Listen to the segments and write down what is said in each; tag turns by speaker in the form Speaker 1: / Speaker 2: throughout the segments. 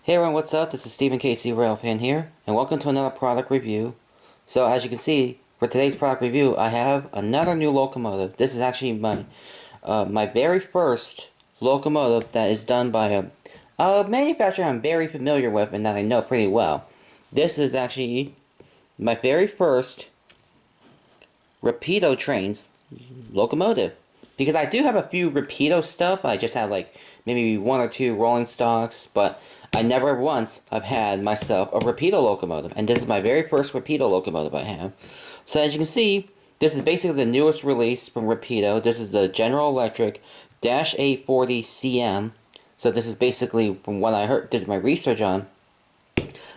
Speaker 1: Hey everyone, what's up? This is Stephen Casey Railpan here, and welcome to another product review. So as you can see, for today's product review, I have another new locomotive. This is actually my very first locomotive that is done by a manufacturer I'm very familiar with and that I know pretty well. This is actually my very first Rapido trains locomotive. Because I do have a few Rapido stuff, I just have like maybe one or two rolling stocks, but I never once have had myself a Rapido locomotive, and this is my very first Rapido locomotive I have. So as you can see, this is basically the newest release from Rapido. This is the General Electric Dash 840 CM. So this is basically, from what I heard, did my research on,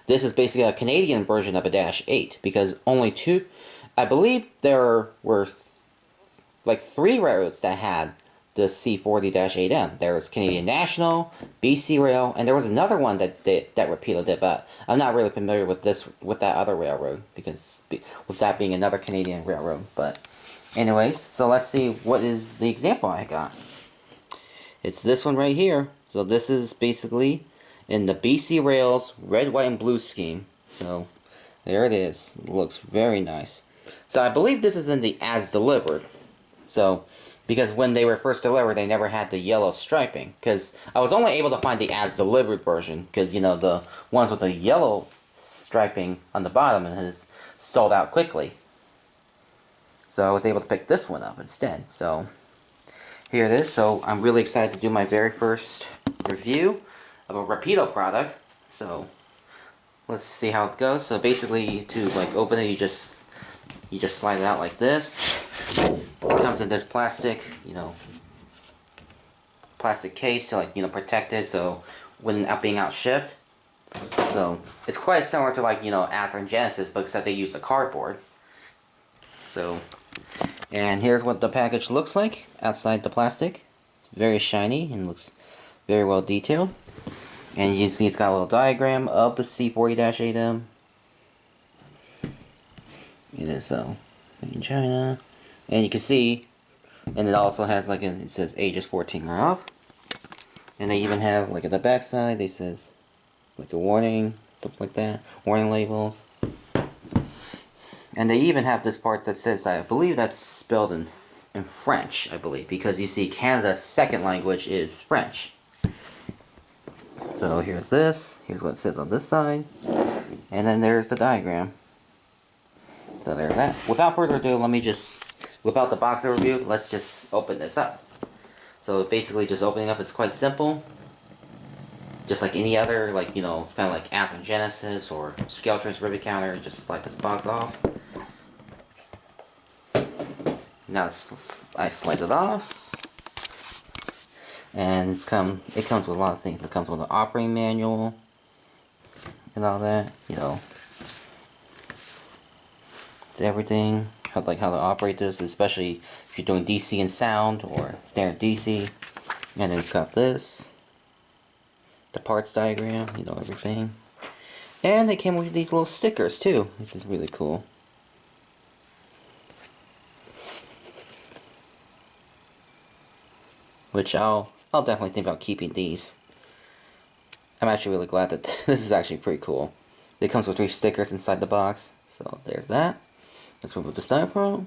Speaker 1: this is basically a Canadian version of a Dash 8, because only two, I believe there were like three railroads that had the C40-8M. There was Canadian National, BC Rail, and there was another one that Rapido did, but I'm not really familiar with that other railroad, because with that being another Canadian railroad. But anyways, so let's see what is the example I got. It's this one right here. So this is basically in the BC Rail's red, white, and blue scheme. So there it is. It looks very nice. So I believe this is in the as delivered. So, because when they were first delivered, they never had the yellow striping. Because I was only able to find the as-delivered version. Because, you know, the ones with the yellow striping on the bottom has sold out quickly. So I was able to pick this one up instead. So, here it is. So, I'm really excited to do my very first review of a Rapido product. So, let's see how it goes. So, basically, to, like, open it, you just slide it out like this. It comes in this plastic, plastic case to, like, protect it so when being out shipped. So it's quite similar to, like, Ather and Genesis, but except they use the cardboard. So, and here's what the package looks like outside the plastic. It's very shiny and looks very well detailed. And you can see it's got a little diagram of the C40-8M. It is made in China. And you can see, and it also has like it says ages 14 or up. And they even have, like, at the back side, they says like a warning, stuff like that, warning labels. And they even have this part that says, I believe that's spelled in French, I believe, because you see Canada's second language is French. So here's this, here's what it says on this side, and then there's the diagram. So there's that. Without further ado, let me just whip out the box overview. Let's just open this up. So basically, just opening up is quite simple. Just like any other, like, it's kind of like Ather and Genesis or Skelton's Rivet Counter. Just slide this box off. Now I slide it off. And it comes with a lot of things. It comes with an operating manual and all that, It's everything, how to operate this, especially if you're doing DC and sound or standard DC. And then it's got this, the parts diagram, everything. And they came with these little stickers too. This is really cool. Which I'll definitely think about keeping these. I'm actually really glad that this is actually pretty cool. It comes with 3 stickers inside the box. So there's that. Let's remove the styrofoam.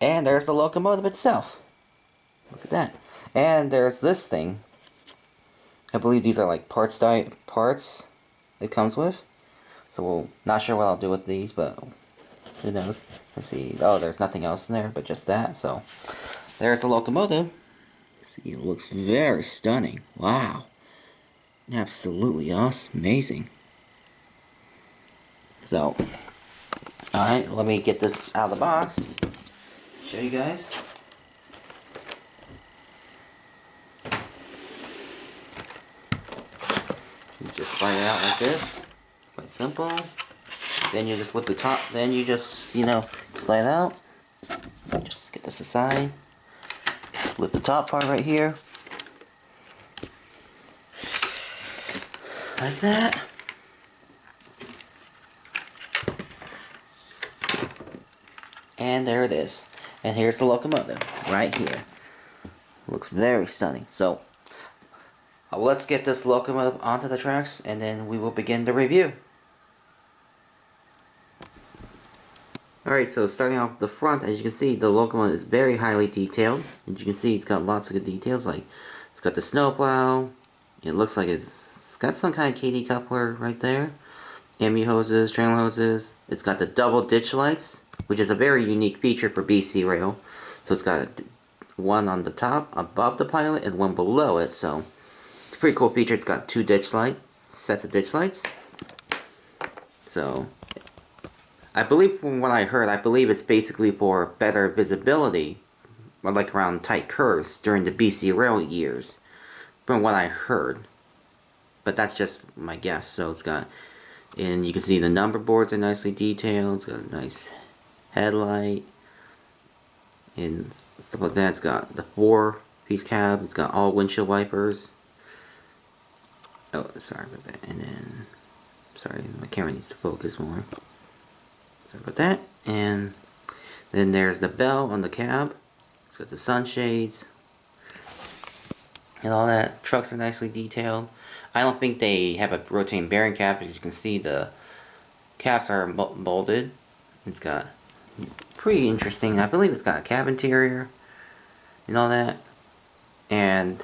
Speaker 1: And there's the locomotive itself. Look at that. And there's this thing. I believe these are like parts it comes with. So we're not sure what I'll do with these, but who knows. Let's see. Oh, there's nothing else in there but just that. So there's the locomotive. See, it looks very stunning. Wow. Absolutely awesome. Amazing. So, alright, let me get this out of the box. Show you guys. You just slide it out like this. Quite simple. Then you just lift the top. Then you just, slide it out. Just get this aside. Lift the top part right here. Like that. And there it is. And here's the locomotive right here. Looks very stunning. So Let's get this locomotive onto the tracks and then we will begin the review. Alright, so starting off the front, as you can see, the locomotive is very highly detailed. As you can see, it's got lots of good details, like it's got the snowplow. It looks like it's got some kind of KD coupler right there. Ammu hoses, trailer hoses. It's got the double ditch lights, which is a very unique feature for BC Rail. So it's got one on the top above the pilot and one below it, so it's a pretty cool feature. It's got two ditch lights, sets of ditch lights. So I believe from what I heard, I believe it's basically for better visibility, or like around tight curves during the BC Rail years, from what I heard. But that's just my guess. So it's got, and you can see the number boards are nicely detailed. It's got a nice headlight and stuff like that. It's got the 4-piece cab. It's got all windshield wipers. Oh, sorry about that. And then, sorry, my camera needs to focus more. Sorry about that. And then there's the bell on the cab. It's got the sunshades and all that. Trucks are nicely detailed. I don't think they have a rotating bearing cap. As you can see, the caps are molded. It's got pretty interesting. I believe it's got a cab interior and all that. And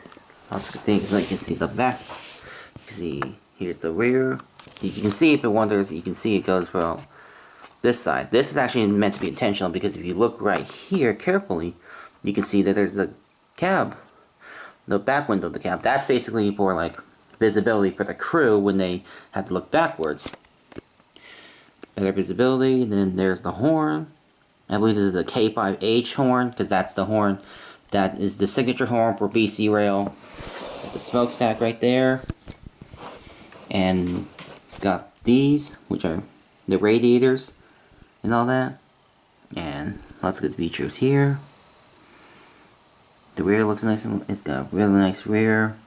Speaker 1: lots of things. Like you can see the back. You can see here's the rear. You can see, if it wonders, you can see it goes from this side. This is actually meant to be intentional, because if you look right here carefully, you can see that there's the cab, the back window of the cab. That's basically for like visibility for the crew when they have to look backwards. Better visibility. And then there's the horn. I believe this is the K5H horn, because that's the horn that is the signature horn for BC Rail. The smokestack right there. And it's got these, which are the radiators and all that. And lots of good features here. The rear looks nice, and it's got a really nice rear.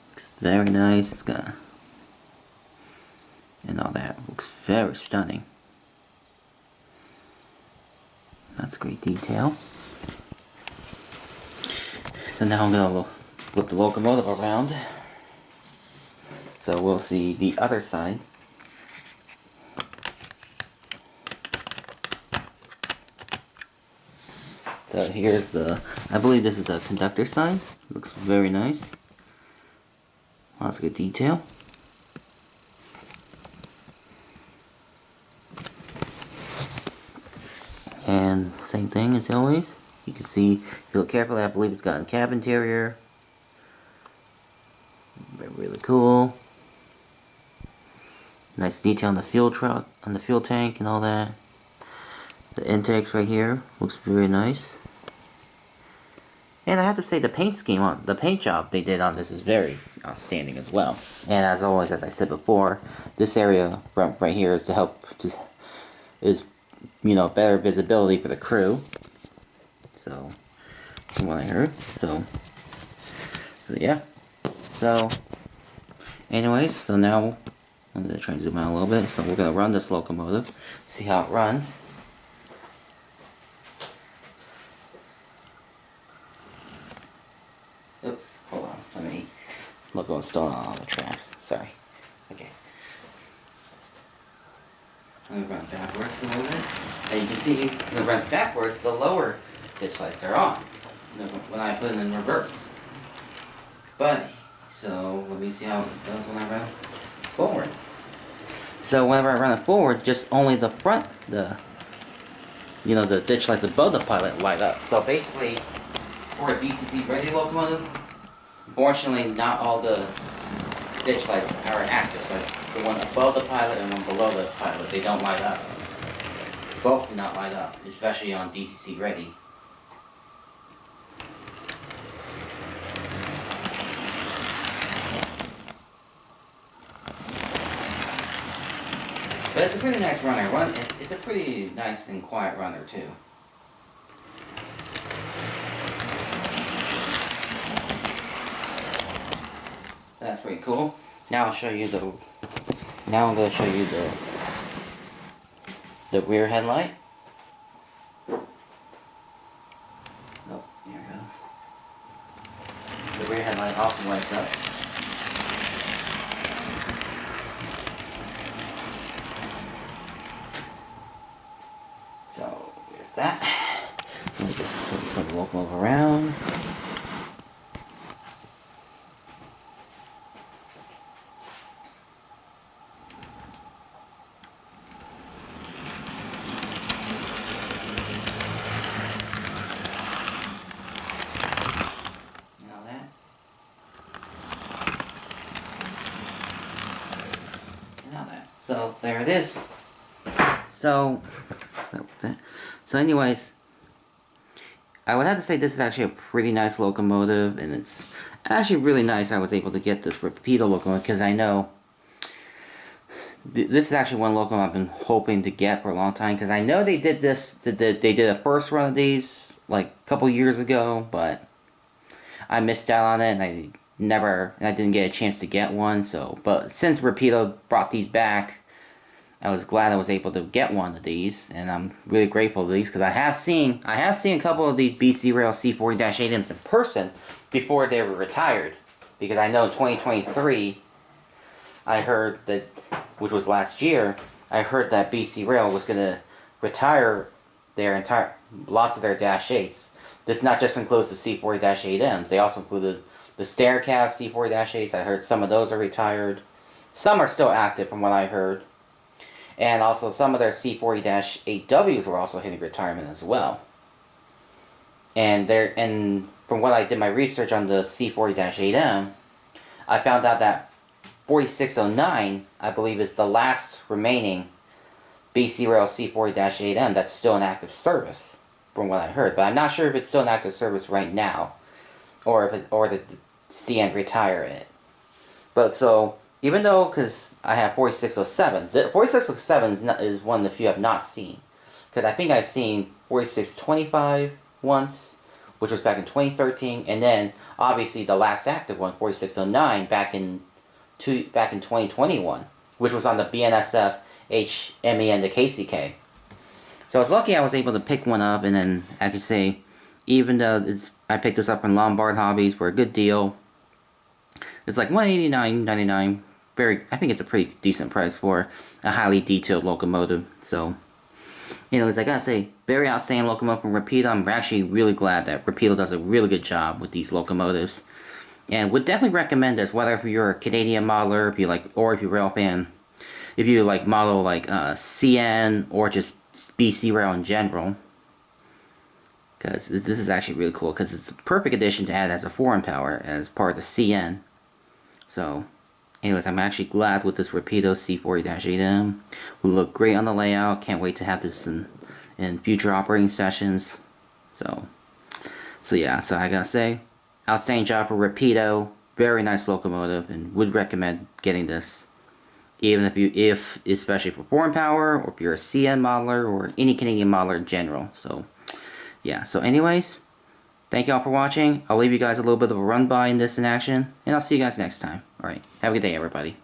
Speaker 1: Looks very nice. It's got, and all that. Looks very stunning. That's great detail. So now I'm going to flip the locomotive around. So we'll see the other side. So here's the, I believe this is the conductor side. Looks very nice. Lots of good detail. And same thing as always. You can see, if you look carefully, I believe it's got a cab interior. Really cool. Nice detail on the fuel truck, on the fuel tank and all that. The intakes right here looks very nice. And I have to say, the paint scheme on the paint job they did on this is very outstanding as well. And as always, as I said before, this area right here is to help, is, you know, better visibility for the crew. So, from what I heard. So yeah. So, anyways, so now I'm gonna try and zoom out a little bit. So we're gonna run this locomotive, see how it runs. Oops, hold on. Let me logo install on all the tracks. Sorry. Okay. I'm gonna run backwards a little bit. And you can see when it runs backwards, the lower ditch lights are on when I put it in reverse. But so let me see how it does when I run forward. So whenever I run it forward, just only the front, the ditch lights above the pilot light up. So basically, for a DCC ready locomotive, fortunately not all the ditch lights are active, but the one above the pilot and one below the pilot, they don't light up. Both do not light up, especially on DCC ready. But it's a pretty nice runner. It's a pretty nice and quiet runner too. That's pretty cool. Now I'll show you the. Now I'm going to show you the rear headlight. Oh, here it goes. The rear headlight up. So, there's that. Let me just put the locomotive around. So there it is. So anyways, I would have to say this is actually a pretty nice locomotive, and it's actually really nice I was able to get this Rapido locomotive, because I know this is actually one locomotive I've been hoping to get for a long time, because I know they did this, they did a first run of these like a couple years ago, but I missed out on it, and I didn't get a chance to get one. So, but since Rapido brought these back, I was glad I was able to get one of these, and I'm really grateful to these, because I have seen a couple of these BC Rail C40-8Ms in person before they were retired, because I know in 2023 I heard that, which was last year, I heard that BC Rail was going to retire lots of their Dash 8s. This not just includes the C40-8Ms, they also included the Staircab C40-8s. I heard some of those are retired. Some are still active from what I heard. And also some of their C40-8Ws were also hitting retirement as well. And from what I did my research on the C40-8M, I found out that 4609, I believe, is the last remaining BC Rail C40-8M that's still in active service, from what I heard. But I'm not sure if it's still in active service right now, or did CN retire it. But so, even though, because I have 4607, the 4607 is one of the few I've not seen. Because I think I've seen 4625 once, which was back in 2013, and then obviously the last active one, 4609, back in 2021, which was on the BNSF HMEN to KCK. So I was lucky I was able to pick one up, and then I could say, even though I picked this up from Lombard Hobbies for a good deal, it's like $189.99. I think it's a pretty decent price for a highly detailed locomotive. So, anyways, I gotta say, very outstanding locomotive from Rapido. I'm actually really glad that Rapido does a really good job with these locomotives, and would definitely recommend this, whether if you're a Canadian modeler, if you're a rail fan, if you like model like CN or just BC Rail in general. Because this is actually really cool, because it's a perfect addition to add as a foreign power as part of the CN. So, anyways, I'm actually glad with this Rapido C40-8M. Will look great on the layout. Can't wait to have this in future operating sessions. So yeah, so I gotta say, outstanding job for Rapido. Very nice locomotive, and would recommend getting this. Even especially for foreign power, or if you're a CN modeler, or any Canadian modeler in general. So, yeah, so anyways, thank you all for watching. I'll leave you guys a little bit of a run by in this in action, and I'll see you guys next time. Alright, have a good day, everybody.